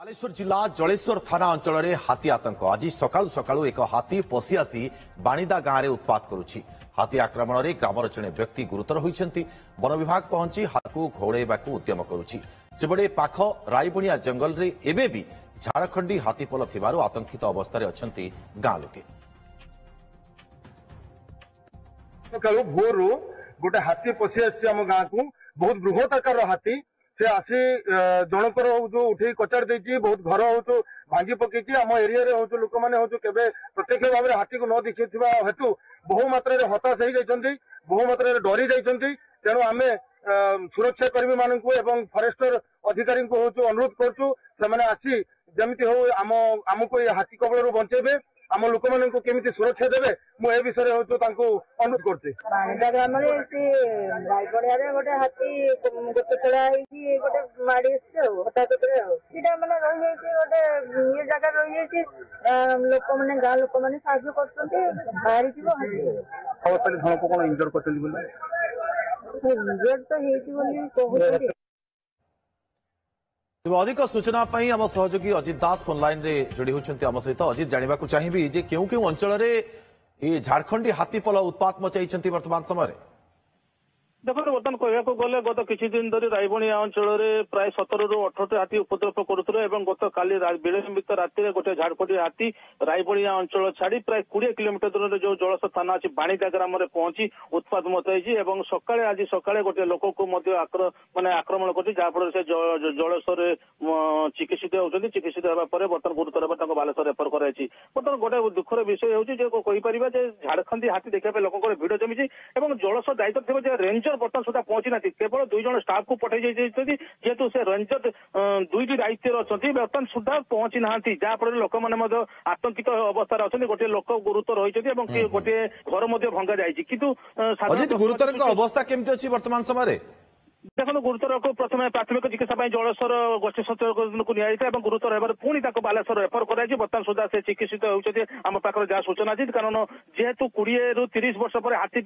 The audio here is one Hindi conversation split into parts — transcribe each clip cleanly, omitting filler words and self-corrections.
बालेश्वर जिला जलेश्वर थाना अंचल में हाथी आतंक आज सकाळु सकाळु एक हाथी पशि आसी बाणीदा गाँव में उत्पात करुछि। हाथी आक्रमण में ग्रामर जड़े व्यक्ति गुरुतर होइछन्ति। वन विभाग पहुंची हाथी को घोड़ाइबाकू उद्यम करुछि। सेबडे पाख रायबणिया जंगल रे एबे भी झाड़खंडी हाथीपल थिबारु आतंकित अवस्था अछन्ति गाँ लोके। सकाळु भोरु गोटे हाथी पशि आसी आम गाँ को बहुत बृहत आकार हाथी से आसी जनकर जो उठे कचाड़ देती बहुत घर हो भांगी पकई आम एरिया लोक मैंने केवे प्रत्यक्ष भाव में हाथी को न देखि हेतु बहु मात्रा हताश हो बहु मात्रा डरी जाइए। तेणु आम सुरक्षा कर्मी मान फरेस्टर अधिकारी को अनुरोध करुँ से आसी जमी हो आमको ये हाथी कबल बचेबे आम लोक मान केमी सुरक्षा देवे मुझे विषय अनुरोध करते। ग्राम रायगढ़िया गोटे हाथी गोटे छड़ा गोटे माड़ी हठात मैंने रही गोटे ये जगह रही लोक मैंने गाँ लोक मैंने साहय कर बाहरी कौन इंजर कर कहते तेज अधिक सूचना आम सहयोगी अजित दास फोन लाइन रे जोड़ी होती आम सहित। अजित जानवा चाहिए जे क्यों क्यों अंचल में झारखंडी हाथीपल उत्पात मचाई वर्तमान समय देखो बर्तमान कहवाक गले गत किसी दिन धरी रायबणिया अंचल में प्राय 17 ରୁ 18ଟି हाथी उपद्रव करुले गत काली विलंबित राति गोटे झारखंडी हाथी रायबणिया अंचल छाड़ी प्राय 20 किलोमीटर दूर जो जलस थाना अच्छी बाणीदा ग्राम में पहुंची उत्पात मचाई। सकाଳେ आज सकाळे गोटे लोक को माने आक्रमण कर जहाँफल से जलस्वर चिकित्सित होती। चिकित्सित होगा बर्तमान गुरुतर भाव बालेश्वर रेफर कराई। बर्तमान गोटे दुखर विषय होपर झारखंडी हाथी देखा लोक भिड़ जमी जलस दायित्व थे रेंजर बर्तमान सुधा पहुंची ना केवल 2 जन स्टाफ को पठाई जेहेतु से रेंजर 2टी दायित्व अच्छा बर्तमान सुधा पहुंची ना जहाँफल लोक मैंने आतंकित अवस्था अच्छा गोटे लोक गुरुतर होती गोटे घर भंगा जाती। गुरुतर अवस्था केमती अच्छी वर्तमान समय देखो गुरुतर को प्रथम प्राथमिक चिकित्सा जलस्वर गोष्ठी स्वास्थ्य को निया गुरुतर होकर पुणी बालेश्वर रेफर कराई। बर्तमान सुधा से चिकित्सित होती आम पाखे जहाँ सूचना अच्छी कारण जेहेतु 20 ରୁ 30 वर्ष पर हाथी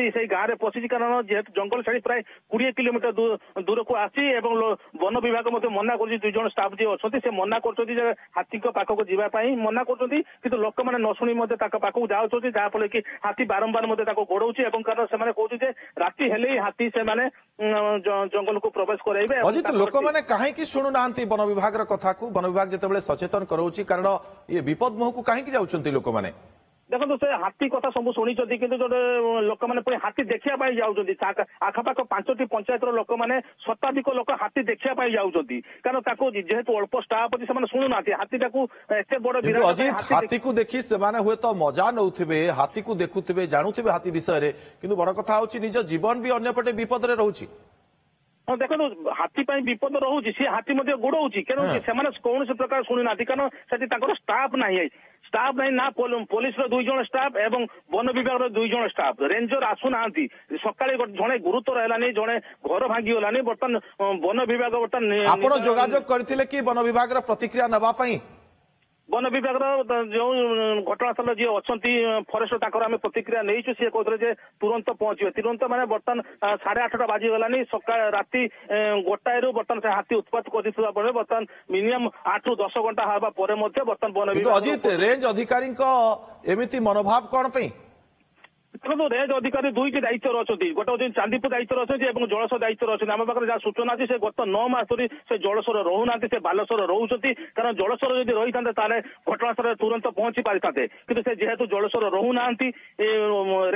से गाँव में पशिची कारण जेहेतु जंगल छाड़ी प्राय 20 किलोमीटर दूर को आसी वन विभाग मना कर 2 जन स्टाफ जी अच्छा से मना कर हाथी पाखक जावाई मना कर लोक मैंने न शुणी पाखक जाऊँ जहाँफल कि हाथी बारंबार गोड़ाऊँच कारण से कहते राति हेले हाथी से जंगल को प्रवेश कराइबे। अजित लोक मैंने कहीं शुणुना वन विभाग कथा को वन विभाग जिते सचेतन कराऊँ कारण ये विपद मुह को कहीं जाऊँ लोक मैंने देखो से हाथी कथा सब शुणी कि लोक मैंने हाथी देखा जाऊँगी आखपाख 5टी पंचायत लोक मैंने शताधिक लोक हाथी देखा जाऊँगी कारण जेहेतु अल्प स्टाफ अच्छी से शुणुना हाथी एत बड़ अजित हाथी को देखी से हुए तो मजा नौथे हाथी को देखुवे जानूे हाथी विषय किंतु बड़ कथा हूँ निज जीवन भी अंपटे विपद में रोचे। हाँ देखो हाथी विपद रोचे सी हाथी गोड़ाऊँच कौन कौन प्रकार शुणी ना कारण से स्टाफ ना स्टाफ नहीं ना पुलिस 2 जन स्टाफ एवं वन विभाग 2 जन स्टाफ रेंजर आसुना सकाळे जड़े गुरुतर है जड़े घर भांगी गलानी बर्तमान वन विभाग बर्तमान जोगाजोग करथिले कि वन विभाग प्रतिक्रिया नवाई वन विभाग जो घटनास्थल जी अच्छा फरेस्ट आम प्रतिक्रिया नहीं सी कहते तुरंत पहुंचे तुरंत मैंने बर्तमान 8:30 बाजिगलानी सका राति 1टारू बर्तमान से हाथी उत्पात कर बर्तमान मिनिमम 8 ରୁ 10 घंटा हवा पर बर्तमान वन विभाग अजित रेंज अधिकारी एमती मनोभाव कौन पे देखो रेंज अधिकारी 2टी दायित्व अच्छा गोटे हूँ चांदीपुर दायित्व अच्छा जलस्वर दायित्व अच्छा आम पाखे जहाँ सूचना अच्छी से गत 9 मास धरी से जलस्वर रोना से बालेश्वर रोचे कारण जलस्वर जब रही था घटनास्थल तुरंत पहुंची पारि था कि जेहेतु जलस्वर रोना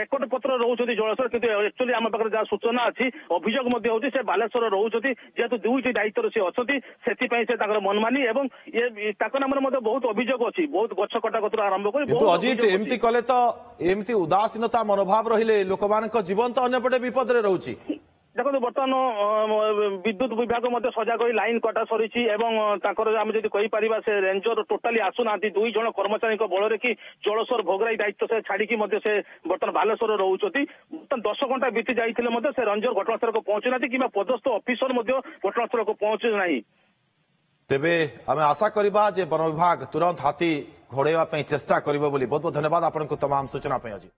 रेकर्ड पत्र रोचे जलस्वर कि एक्चुअली आम पाखे जहाँ सूचना अच्छी अभियोग होती से बालेश्वर रोचे जेहेतु 2टी दायित्व से अच्छा से मनमानी और ये नाम बहुत अभियोग अच्छी बहुत गछ कटाकतर आरंभ कर अजित एमती कले तो एमती उदासीनता मनोभाव रहिले लोक जीवन तो अन्यपटे विपद में रोचे। देखो बर्तमान विद्युत विभाग सजाग लाइन कटा सरी आम जब कहीपर से रेंजर टोटाली आसुना 2 जन कर्मचारी बल कि जलस्वर भोगराई दायित्व से छाड़ी से बर्तमान बालेश्वर रोचे 10 घंटा बीती जाते से रेंजर घटनास्थल को पहुंची ना कि पदस्थ ऑफिसर घटनास्थल को पहुंचे ना तेबे आम आशा करवा जे वन विभाग तुरंत हाथी घोड़ाइवा चेष्टा करिबो बोली बहुत बहुत धन्यवाद आपको तमाम सूचना।